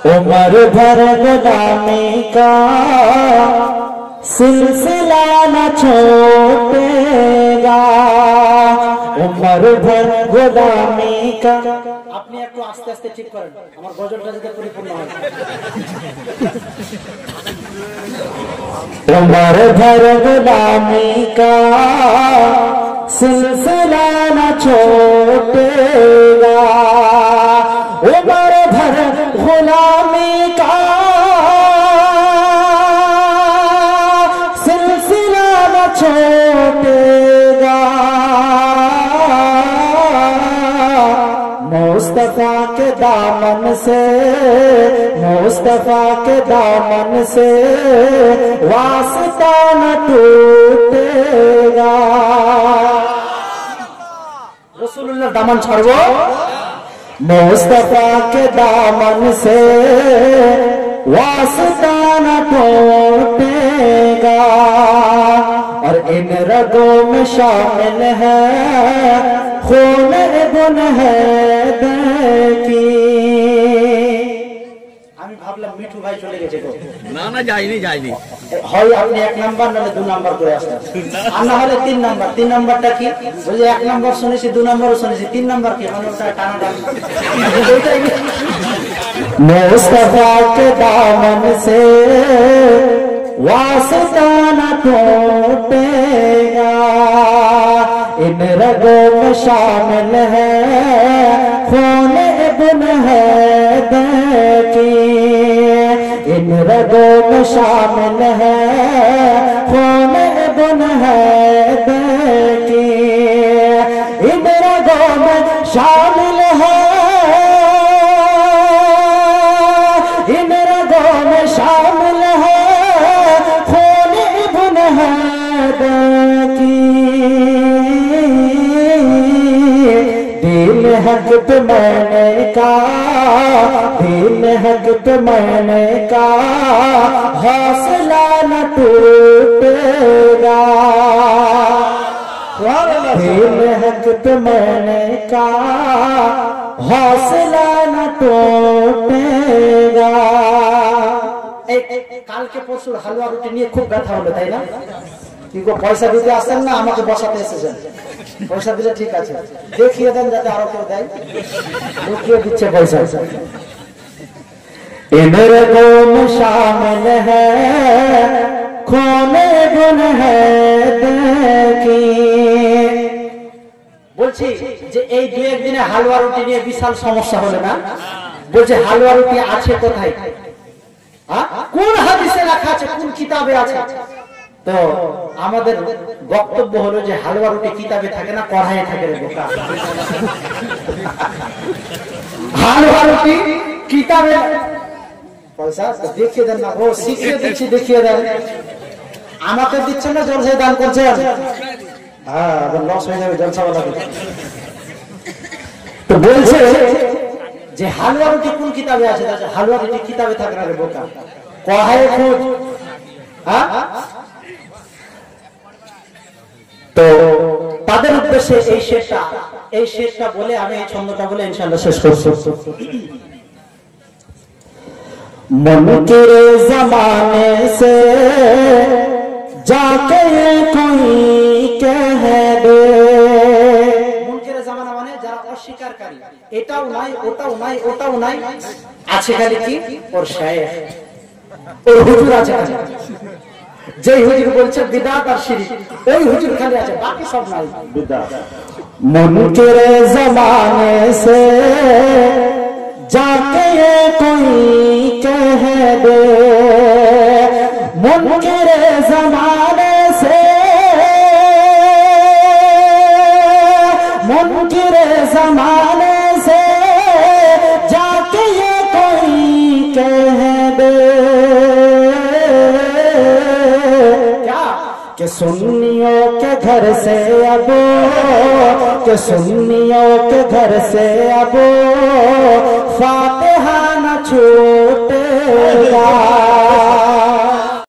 उम्र भर गुलामी का सिलसिला न छोड़ेगा, उम्र भर गुलामी का। আপনি একটু আস্তে আস্তে ঠিক করেন, আমার গজলটা যাতে পরিপূর্ণ হয়। उम्र भर गुलामी का सिलसिला न छोड़ेगा, उम्र भर गुलामी का सिलसिला न छोड़ेगा। मुस्तफा के दामन से, मुस्तफा के दामन से वास्ता न टूटेगा। रसूलुल्लाह दामन छाड़ो, मुस्तफा के दामन से वास्ता न टूटेगा। और इन रगों में शामिल है खून गुन है देखी। আমি ভাবলাম মিঠু ভাই চলে গেছে গো। না না যায়নি যায়নি, হয় আপনি এক নাম্বার নালে 2 নাম্বার করে আসেন, আর না হলে 3 নাম্বার। 3 নাম্বারটা কি? বলে 1 নাম্বার শুনেছি, 2 নাম্বারও শুনেছি, 3 নাম্বার কি? মানে ওটা টানা টানা। मुस्तफा के दामन से वास्ता न टूटेगा, इन रगों में शामिल है खून इब्न हैदर की। इन रगों में शामिल है खून इब्न हैदर की। इन रगों में शामिल है, इन रगों में शामिल है खून इब्न हैदर की। दिल हक पे मैंने का, दिल हक पे मैंने का हौसला न टूटेगा। दिल हक पे मैंने का हौसला न टूटेगा। কালকে পরশুর হালুয়া রুটি নিয়ে খুব ব্যথা হলো, তাই না? কি গো, পয়সা দিতে আসেন না আমাকে বসাতে এসেছেন? পয়সা দিলে ঠিক আছে, দেখিয়ে দেন যাতে আরো কেউ দেয়। লুকিয়ে দিচ্ছে পয়সা। इधर कौन शामिल है खून गुन है देखी। বলছি যে এই 2-1 দিনে হালুয়া রুটি নিয়ে বিশাল সমস্যা হলো না? বলছে হালুয়া রুটি আছে কোথায়? কোন হাদিসে লেখা আছে, কোন কিতাবে আছে? তো আমাদের বক্তব্য হলো যে হালুয়া রুটি কিতাবে থাকে না, কড়াইয়ে থাকে রে বোকা। হালুয়া রুটি কিতাবে পয়সা দেখিয়ে দেন না, ও শিখিয়ে দিচ্ছি, দেখিয়ে দেন। আমাকে দিচ্ছেন না, জলসা দান করছেন। হ্যাঁ, আবার লস হয়ে যাবে জলসাওয়ালা। তো বলছে যে হালুয়া রুটি কোন কিতাবে আছে? হালুয়া রুটি কিতাবে থাকে না রে বোকা, কড়াইয়ে খোঁজ। হ্যাঁ, তো তাদের উদ্দেশ্যে এই শেষটা বলে আমি এই ছন্দটা বলে ইনশাআল্লাহ শেষ করছি। मुनकिर ज़माने से जाके कोई कह दे। मुनकिर ज़माना মানে যারা অস্বীকারী, এটাও নাই ওটাও নাই ওটাও নাই, আছে খালি কি ওর শায়েখ ওর হুজুর আছে। যে হুজুর বলছে বিদআত আর শিরক, ওই হুজুর খালি আছে, বাকি সব নাই বিদআত। मुनकिर ज़माने से जाके ये कोई कह दे, मुनकिर ज़माने से, मुनकिर ज़माने से जाके ये कोई कह दे। क्या कि सुन्नियों के घर से अब, कि सुन्नियों के घर से अब फातिहा न छूटेगा।